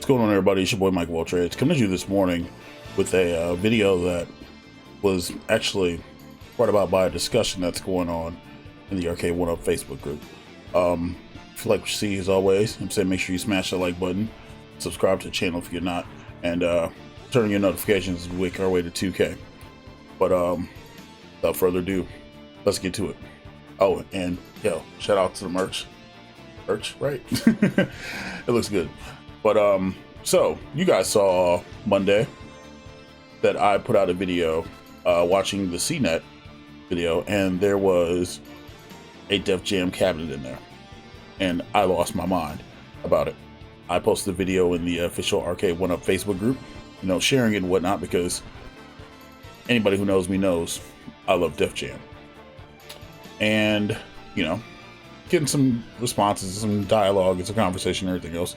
What's going on, everybody? It's your boy MikeOfAllTrades coming to you this morning with a video that was actually brought about by a discussion that's going on in the Arcade1Up Facebook group. If you like what you see, as always, I'm saying make sure you smash that like button, subscribe to the channel if you're not, and turn on your notifications as we make our way to 2K. But without further ado, let's get to it. Oh, and yo, shout out to the merch, right? It looks good. But so you guys saw Monday that I put out a video watching the CNET video, and there was a Def Jam cabinet in there, and I lost my mind about it. I posted the video in the official Arcade1Up Facebook group, you know, sharing it and whatnot, because anybody who knows me knows I love Def Jam. And, you know, getting some responses, some dialogue, and some conversation and everything else.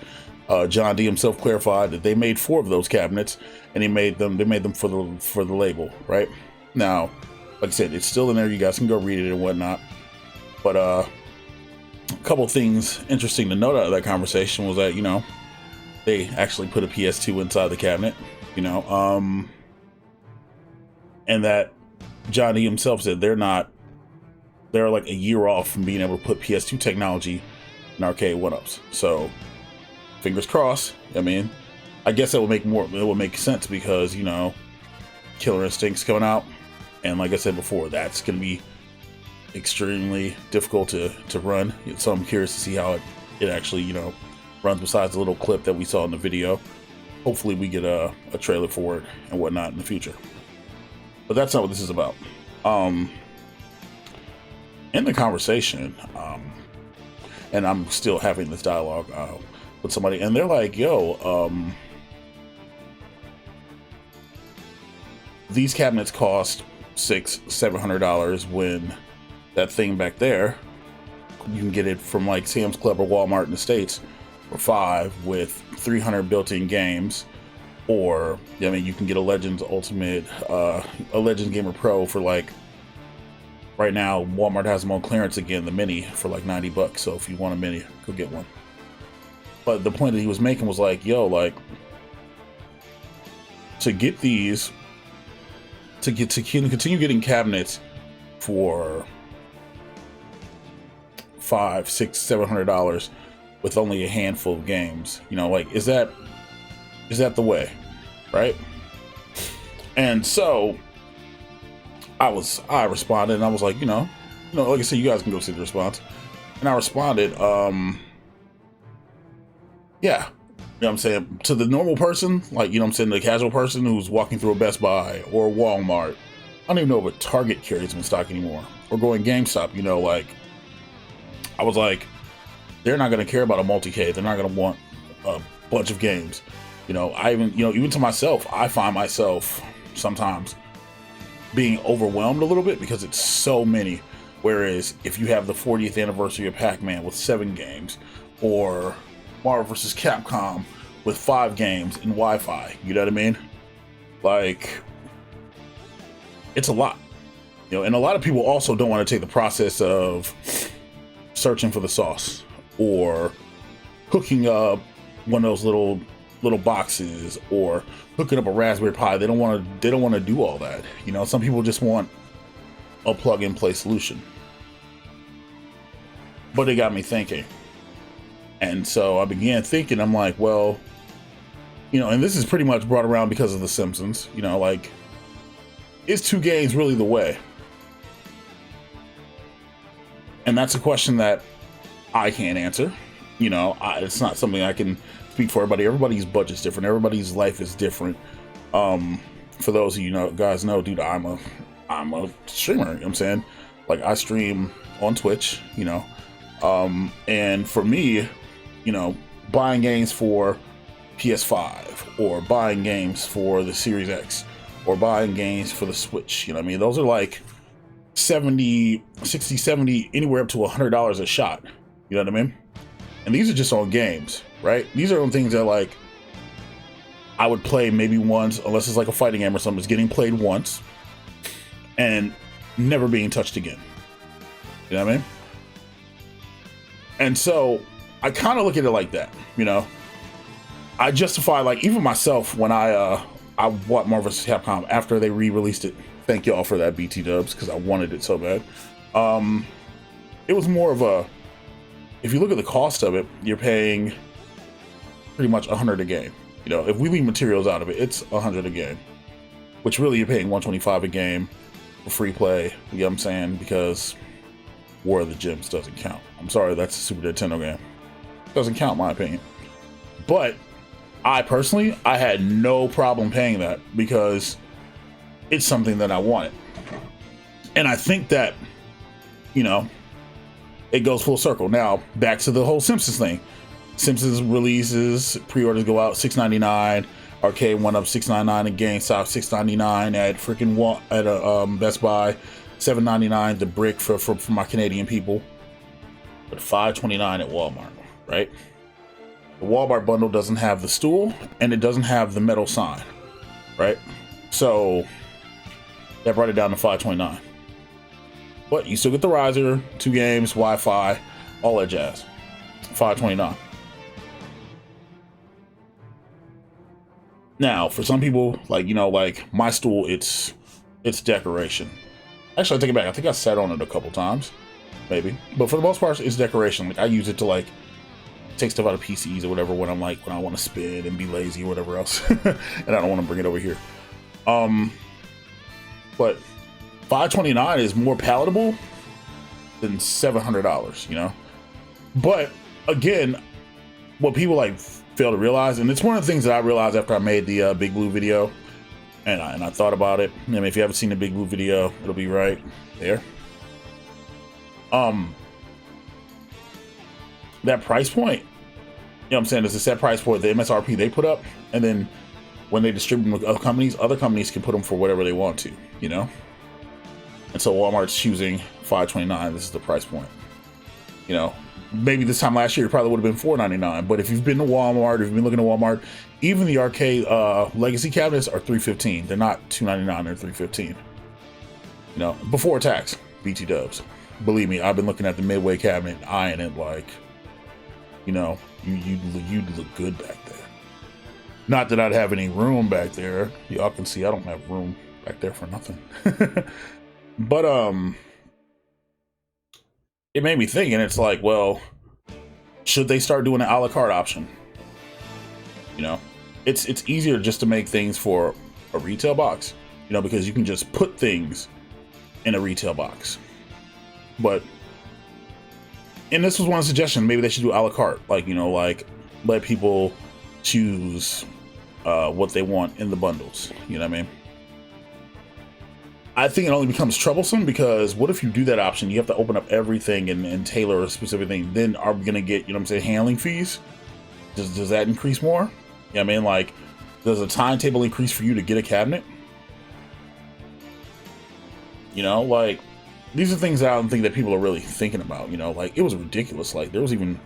John D himself clarified that they made 4 of those cabinets, and they made them for the label, right? Now, like I said, it's still in there. You guys can go read it and whatnot. But a couple things interesting to note out of that conversation was that, you know, they actually put a PS2 inside the cabinet, you know, and that John D himself said they're like a year off from being able to put PS2 technology in Arcade1Ups. So fingers crossed. I mean, I guess it would make sense because, you know, Killer Instinct's coming out, and like I said before, that's going to be extremely difficult to run. So I'm curious to see how it actually, you know, runs besides the little clip that we saw in the video. Hopefully we get a trailer for it and whatnot in the future. But that's not what this is about. In the conversation, and I'm still having this dialogue with somebody, and they're like, yo, these cabinets cost $600-700 when that thing back there, you can get it from like Sam's Club or Walmart in the States for $5 with 300 built-in games. Or, I mean, you can get a Legends Ultimate, a Legends Gamer Pro for like, right now, Walmart has them on clearance again, the mini, for like $90. So if you want a mini, go get one. But the point that he was making was like, yo, like, to get these, to continue getting cabinets for $500, $600, $700 with only a handful of games, you know, like, is that the way, right? And so I responded, and I was like, you know, like I said, you guys can go see the response. And I responded, yeah, you know what I'm saying, to the normal person, like, you know what I'm saying, the casual person who's walking through a Best Buy or Walmart. I don't even know if a Target carries them in stock anymore, or going GameStop, you know, like, I was like, they're not going to care about a multi-K. They're not going to want a bunch of games. You know, even to myself, I find myself sometimes being overwhelmed a little bit because it's so many. Whereas if you have the 40th anniversary of Pac-Man with 7 games, or Marvel vs. Capcom with 5 games in Wi-Fi, you know what I mean? Like, it's a lot, you know. And a lot of people also don't want to take the process of searching for the sauce or hooking up one of those little boxes or hooking up a Raspberry Pi. They don't want to do all that, you know. Some people just want a plug-and-play solution. But it got me thinking. And so I began thinking, I'm like, well, you know, and this is pretty much brought around because of The Simpsons, you know, like, is 2 games really the way? And that's a question that I can't answer. You know, it's not something I can speak for everybody. Everybody's budget's different. Everybody's life is different. For those of you guys know, dude, I'm a streamer. You know what I'm saying? Like, I stream on Twitch, you know. And for me, you know, buying games for PS5 or buying games for the Series X or buying games for the Switch, you know what I mean? Those are like 60, 70, anywhere up to $100 a shot. You know what I mean? And these are just on games, right? These are on things that, like, I would play maybe once, unless it's like a fighting game or something. It's getting played once and never being touched again. You know what I mean? And so I kind of look at it like that, you know. I justify, like, even myself when I bought Marvel vs. Capcom after they re-released it. Thank y'all for that, BT Dubs, because I wanted it so bad. It was more of a, if you look at the cost of it, you're paying pretty much 100 a game. You know, if we leave materials out of it, it's 100 a game, which really you're paying 125 a game for free play. You know what I'm saying? Because War of the Gems doesn't count. I'm sorry, that's a Super Nintendo game. Doesn't count, in my opinion. But I personally, I had no problem paying that because it's something that I wanted. And I think that, you know, it goes full circle. Now, back to the whole Simpsons thing. Simpsons releases, pre-orders go out $6.99. Arcade1Up $6.99 at GameStop, $6.99 at freaking at Best Buy, $7.99 the brick for my Canadian people, but $5.29 at Walmart, right? The Walmart bundle doesn't have the stool and it doesn't have the metal sign, right? So that brought it down to $5.29. But you still get the riser, 2 games, Wi-Fi, all that jazz. $5.29. Now, for some people, like, you know, like my stool, it's decoration. Actually, I take it back. I think I sat on it a couple times, maybe. But for the most part, it's decoration. Like, I use it to, like, take stuff out of PCs or whatever when I want to spin and be lazy or whatever else. And I don't want to bring it over here. But $5.29 is more palatable than $700, you know? But again, what people like fail to realize, and it's one of the things that I realized after I made the Big Blue video, and I thought about it. I mean, if you haven't seen the Big Blue video, it'll be right there. That price point, you know what I'm saying, is a set price for the MSRP they put up, and then when they distribute them with other companies can put them for whatever they want to, you know? And so Walmart's choosing $5.29. This is the price point. You know, maybe this time last year it probably would have been $4.99. But if you've been to Walmart, if you've been looking at Walmart, even the arcade legacy cabinets are $3.15. They're not $2.99. They're $3.15. You know, before tax. BT Dubs. Believe me, I've been looking at the Midway cabinet, eyeing it like, you know, you look good back there. Not that I'd have any room back there. Y'all can see I don't have room back there for nothing. But it made me think, and it's like, well, should they start doing an a la carte option? You know, it's easier just to make things for a retail box, you know, because you can just put things in a retail box. But, and this was one suggestion, maybe they should do a la carte, like, you know, like let people choose what they want in the bundles. You know what I mean? I think it only becomes troublesome because what if you do that option? You have to open up everything and tailor a specific thing. Then are we going to get, you know what I'm saying, handling fees? Does that increase more? You know what I mean? Like, does a timetable increase for you to get a cabinet? You know, like, these are things that I don't think that people are really thinking about, you know? Like, it was ridiculous. Like, there was even,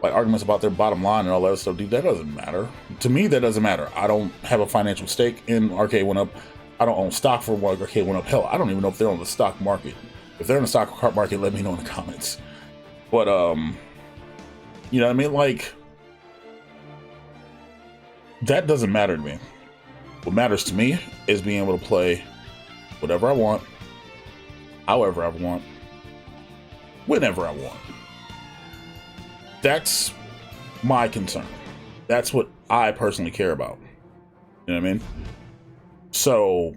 like, arguments about their bottom line and all that stuff. Dude, that doesn't matter. To me, that doesn't matter. I don't have a financial stake in Arcade1Up. I don't own stock for Arcade1Up. Hell, I don't even know if they're on the stock market. If they're in the stock market, let me know in the comments. But, you know what I mean? Like, that doesn't matter to me. What matters to me is being able to play whatever I want, however I want, whenever I want. That's my concern. That's what I personally care about. You know what I mean? So,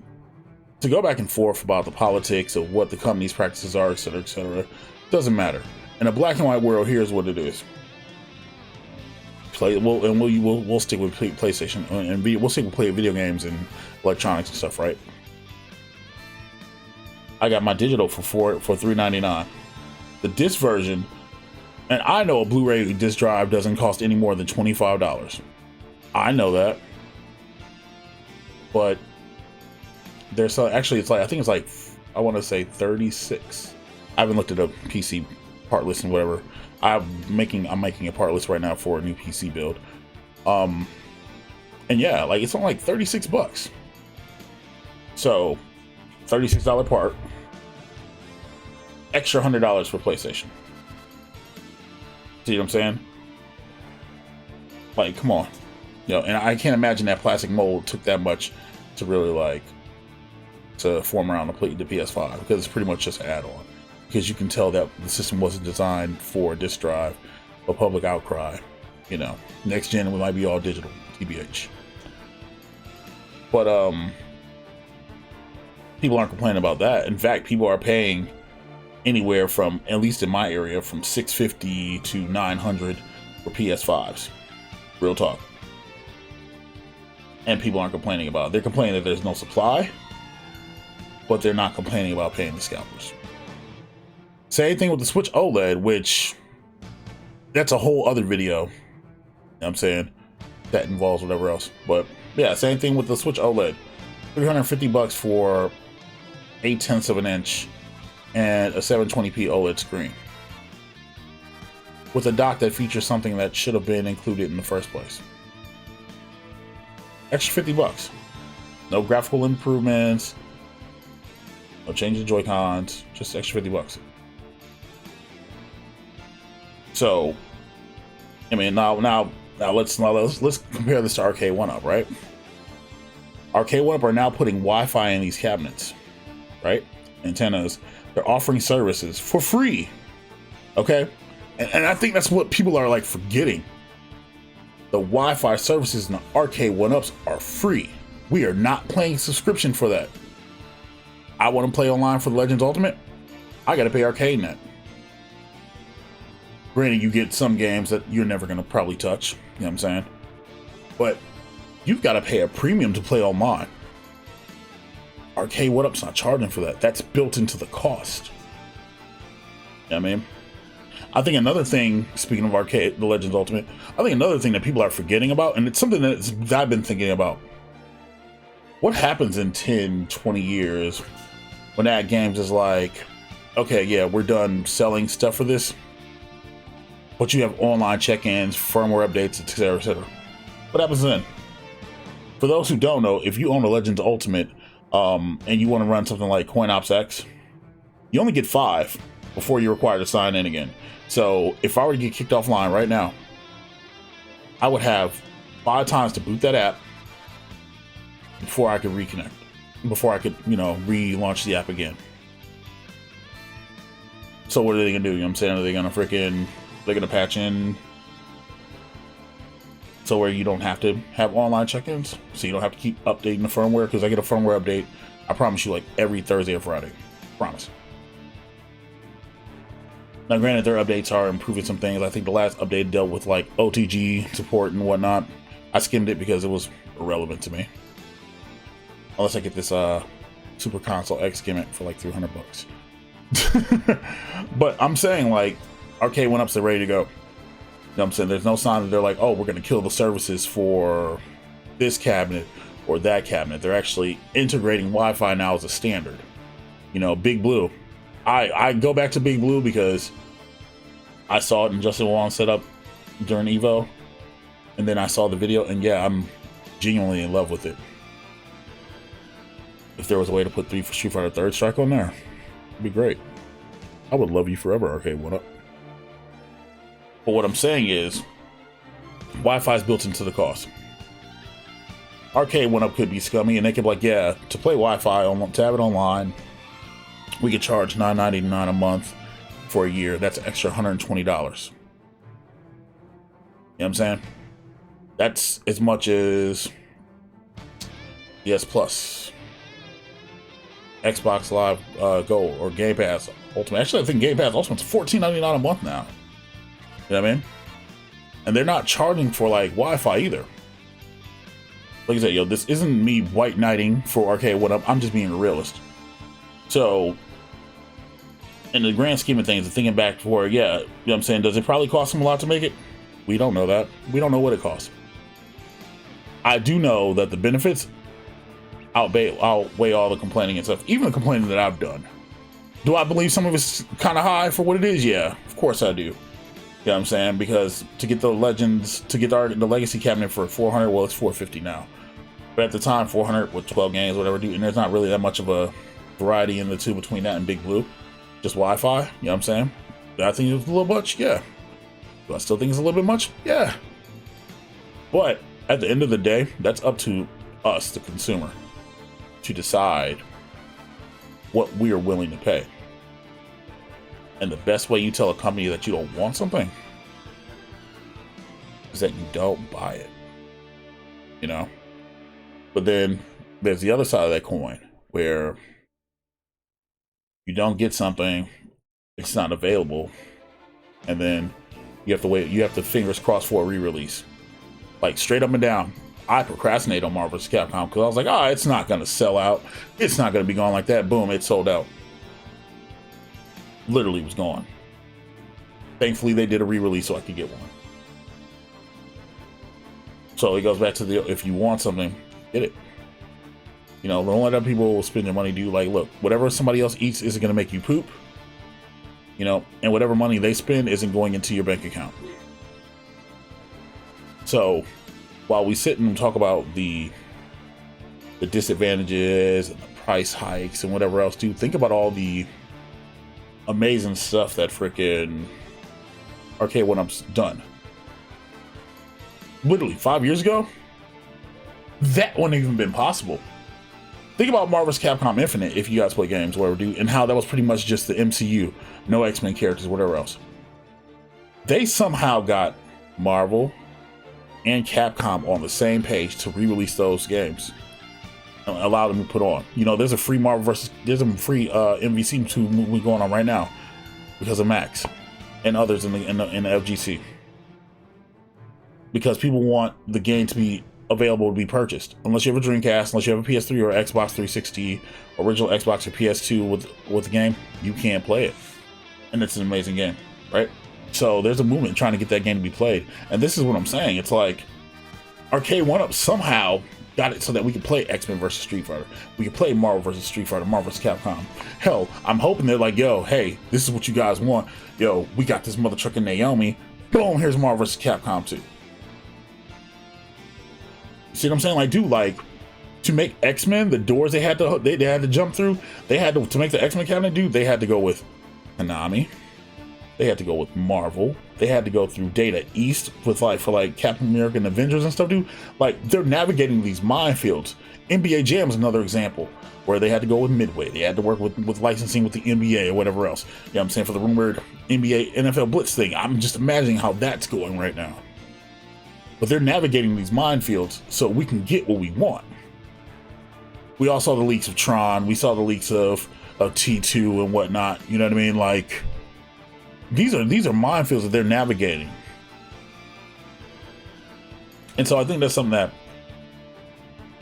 to go back and forth about the politics of what the company's practices are, etc., doesn't matter. In a black and white world, here's what it is. We'll stick with PlayStation and we'll stick with play video games and electronics and stuff, right? I got my digital for $3.99. The disc version, and I know a Blu-ray disc drive doesn't cost any more than $25. I know that, but there's actually, it's like, I think it's like, I want to say 36. I haven't looked at a PC part list and whatever. I'm making a part list right now for a new PC build. And yeah, like, it's only like 36 bucks. So $36 part, extra $100 for PlayStation. See what I'm saying? Like, come on. You know, and I can't imagine that plastic mold took that much to really like to form around the PS5, because it's pretty much just an add-on. Because you can tell that the system wasn't designed for a disk drive, a public outcry. You know, next gen we might be all digital, TBH. But people aren't complaining about that. In fact, people are paying anywhere from, at least in my area, from $650 to $900 for PS5s. Real talk. And people aren't complaining about it. They're complaining that there's no supply, but they're not complaining about paying the scalpers. Same thing with the Switch OLED, which that's a whole other video. You know what I'm saying? That involves whatever else. But yeah, same thing with the Switch OLED. $350 for 0.8 of an inch and a 720p OLED screen, with a dock that features something that should have been included in the first place. Extra $50. No graphical improvements, no change in Joy-Cons, just extra $50. So, I mean, now let's compare this to Arcade1Up, right? Arcade1Up are now putting Wi-Fi in these cabinets, right? Antennas. They're offering services for free. Okay? And I think that's what people are like forgetting. The Wi-Fi services in the Arcade1Ups are free. We are not paying subscription for that. I want to play online for the Legends Ultimate. I got to pay ArcadeNet. Granted, you get some games that you're never going to probably touch. You know what I'm saying? But you've got to pay a premium to play online. Arcade1Up's not charging for that. That's built into the cost. You know what I mean? I think another thing, speaking of the Legends Ultimate, I think another thing that people are forgetting about, and it's something that I've been thinking about. What happens in 10, 20 years when that games is like, okay, yeah, we're done selling stuff for this, but you have online check-ins, firmware updates, etc., etc. What happens then? For those who don't know, if you own a Legends Ultimate and you want to run something like CoinOps X, you only get 5 before you're required to sign in again. So if I were to get kicked offline right now, I would have 5 times to boot that app before I could reconnect, before I could, you know, relaunch the app again. So what are they gonna do? You know what I'm saying? Are they gonna they're gonna patch in so where you don't have to have online check-ins, so you don't have to keep updating the firmware? Because I get a firmware update, I promise you, like every Thursday or Friday. Promise. Now, granted, their updates are improving some things. I think the last update dealt with like OTG support and whatnot. I skimmed it because it was irrelevant to me. Unless I get this Super Console X gimmick for like $300. But I'm saying, like, Arcade1Ups are ready to go. You know what I'm saying? There's no sign that they're like, oh, we're going to kill the services for this cabinet or that cabinet. They're actually integrating Wi-Fi now as a standard. You know, Big Blue. I go back to Big Blue because I saw it in Justin Wong set up during Evo, and then I saw the video, and yeah, I'm genuinely in love with it. If there was a way to put Street Fighter Third Strike on there, it'd be great. I would love you forever, Arcade1Up. But what I'm saying is, Wi-Fi is built into the cost. Arcade1Up could be scummy, and they could be like, yeah, to play Wi-Fi, to have it online, we could charge $9.99 a month for a year. That's an extra $120. You know what I'm saying? That's as much as PS Plus, Xbox Live Gold, or Game Pass Ultimate. Actually, I think Game Pass Ultimate's $14.99 a month now. You know what I mean? And they're not charging for like Wi-Fi either. Like I said, yo, this isn't me white knighting for Arcade1Up. I'm just being a realist. So, in the grand scheme of things, thinking back for, yeah, you know what I'm saying, does it probably cost them a lot to make it? We don't know that. We don't know what it costs. I do know that the benefits outweigh all the complaining and stuff, even the complaining that I've done. Do I believe some of it's kind of high for what it is? Yeah, of course I do. You know what I'm saying? Because to get the Legends, to get the Legacy cabinet for $400, well, it's $450 now. But at the time, $400 with 12 games, whatever, and there's not really that much of a variety in the two between that and Big Blue. Just Wi-Fi, you know what I'm saying? Do I think it's a little much? Yeah. Do I still think it's a little bit much? Yeah. But At the end of the day, that's up to us, the consumer, to decide what we are willing to pay. And the best way you tell a company that you don't want something is that you don't buy it, you know? But then there's the other side of that coin where you don't get something, it's not available, and then you have to wait, you have to fingers crossed for a re-release. Like straight up and down, I procrastinate on Marvel vs. Capcom because I was like, oh, it's not gonna sell out, it's not gonna be gone like that. Boom, it sold out. Literally was gone. Thankfully they did a re-release so I could get one. So it goes back to the, if you want something, get it. You know, don't let other people spend your money. Do like, look, whatever somebody else eats isn't going to make you poop. You know, and whatever money they spend isn't going into your bank account. So while we sit and talk about the disadvantages and the price hikes and whatever else, dude, think about all the amazing stuff that frickin' Arcade1Up's done. Literally 5 years ago, that wouldn't have even been possible. Think about Marvel vs. Capcom Infinite, if you guys play games, whatever, dude, and how that was pretty much just the MCU, no X-Men characters, whatever else. They somehow got Marvel and Capcom on the same page to re-release those games and allow them to put on. You know, there's a free there's a free MVC2 movie going on right now because of Max and others in the FGC. Because people want the game to be available to be purchased. Unless you have a Dreamcast, unless you have a PS3 or Xbox 360, original Xbox or PS2 with the game, you can't play it. And it's an amazing game, right? So there's a movement trying to get that game to be played. And this is what I'm saying. It's like Arcade1Up somehow got it so that we could play X-Men versus Street Fighter. We could play Marvel versus Street Fighter, Marvel versus Capcom. Hell, I'm hoping they're like, yo, hey, this is what you guys want. Yo, we got this mother trucking Naomi. Boom, here's Marvel versus Capcom 2. See what I'm saying? Like, dude, like, to make X-Men, the doors they had to jump through, they had to make the X-Men cabinet, dude, they had to go with Konami, they had to go with Marvel, they had to go through Data East with like Captain America and Avengers and stuff, dude. Like, they're navigating these minefields. NBA Jam is another example where they had to go with Midway, they had to work with licensing with the NBA or whatever else. You know what I'm saying? For the rumored NBA NFL Blitz thing, I'm just imagining how that's going right now. But they're navigating these minefields so we can get what we want. We all saw the leaks of Tron. We saw the leaks of T2 and whatnot. You know what I mean? Like, these are minefields that they're navigating. And so I think that's something that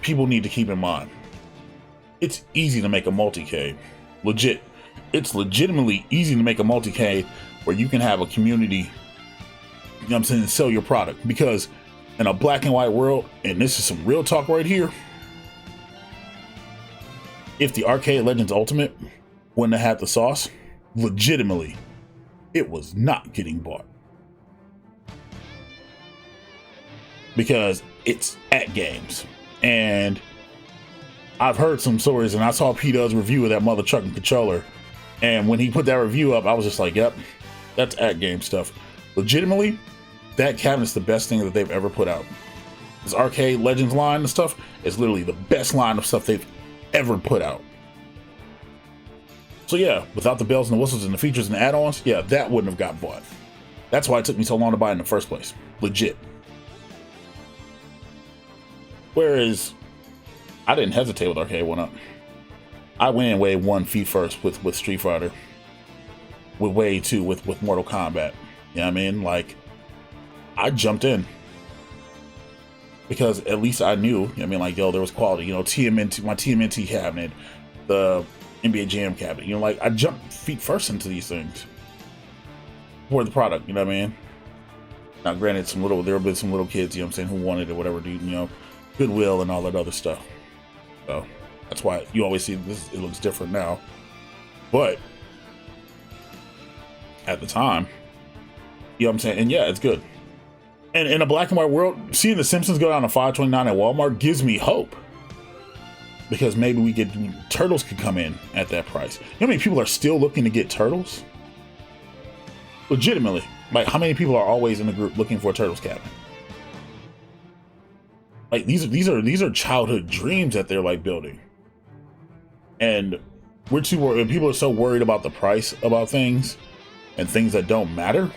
people need to keep in mind. It's easy to make a multi-K. Legit. It's legitimately easy to make a multi-K where you can have a community, you know what I'm saying, and sell your product. Because in a black and white world, and this is some real talk right here, if the Arcade Legends Ultimate wouldn't have had the sauce, legitimately, it was not getting bought. Because it's at games. And I've heard some stories, and I saw P-Dub's review of that mother trucking controller, and when he put that review up, I was just like, yep, that's at game stuff. Legitimately, that cabinet's the best thing that they've ever put out. This Arcade Legends line and stuff is literally the best line of stuff they've ever put out. So yeah, without the bells and the whistles and the features and the add-ons, yeah, that wouldn't have got bought. That's why it took me so long to buy it in the first place. Legit. Whereas, I didn't hesitate with Arcade1Up. I went in wave 1 feet first with Street Fighter. With wave 2 with Mortal Kombat. You know what I mean? Like, I jumped in because at least I knew, I mean, like, yo, there was quality, you know, TMNT, my TMNT cabinet, the NBA Jam cabinet, you know, like, I jumped feet first into these things for the product, you know what I mean? Now, granted, there have been some little kids, you know what I'm saying, who wanted it, whatever, dude, you know, Goodwill and all that other stuff. So that's why you always see this, it looks different now. But at the time, you know what I'm saying, and yeah, it's good. And in a black and white world, seeing The Simpsons go down to $5.29 at Walmart gives me hope. Because maybe Turtles could come in at that price. You know how many people are still looking to get Turtles? Legitimately. Like, how many people are always in the group looking for a Turtles cabinet? Like these are childhood dreams that they're like building. And we're too worried. People are so worried about the price about things and things that don't matter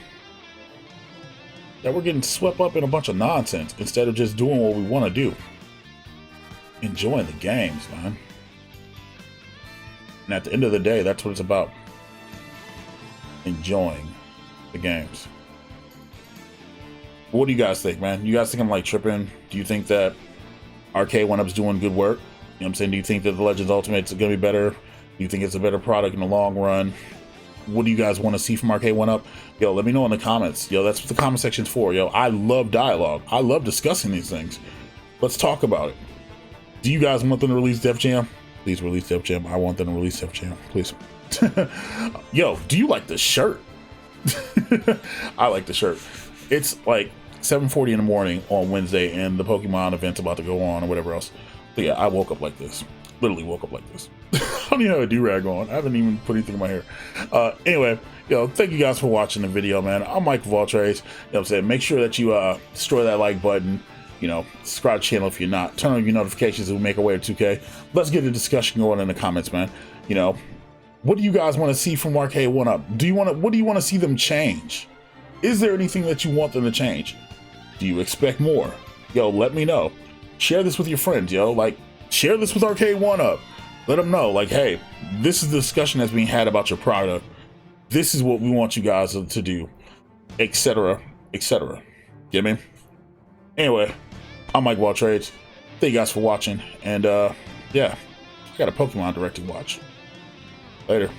that we're getting swept up in a bunch of nonsense instead of just doing what we want to do. Enjoying the games, man. And at the end of the day, that's what it's about. Enjoying the games. What do you guys think, man? You guys think I'm like tripping? Do you think that Arcade1Up's doing good work? You know what I'm saying? Do you think that the Legends Ultimate's gonna be better? Do you think it's a better product in the long run? What do you guys want to see from Arcade1Up? Yo, let me know in the comments. Yo, that's what the comment section's for. Yo, I love dialogue. I love discussing these things. Let's talk about it. Do you guys want them to release Def Jam? Please release Def Jam. I want them to release Def Jam, please. Yo, do you like the shirt? I like the shirt. It's like 7:40 in the morning on Wednesday, and the Pokemon event's about to go on or whatever else. But yeah, I woke up like this. Literally woke up like this. I don't even have a do-rag on. I haven't even put anything in my hair. Anyway, yo, thank you guys for watching the video, man. I'm MikeOfAllTrades. You know what I'm saying? Make sure that you destroy that like button. You know, subscribe to the channel if you're not. Turn on your notifications and we'll make our way to 2K. Let's get a discussion going in the comments, man. You know, what do you guys want to see from Arcade1Up? What do you want to see them change? Is there anything that you want them to change? Do you expect more? Yo, let me know. Share this with your friends, yo. Like, share this with Arcade1Up. Let them know, like, hey, this is the discussion that's being had about your product. This is what we want you guys to do, etc., etc. Get me? Anyway, I'm MikeOfAllTrades. Thank you guys for watching, and yeah, I got a Pokemon Direct to watch. Later.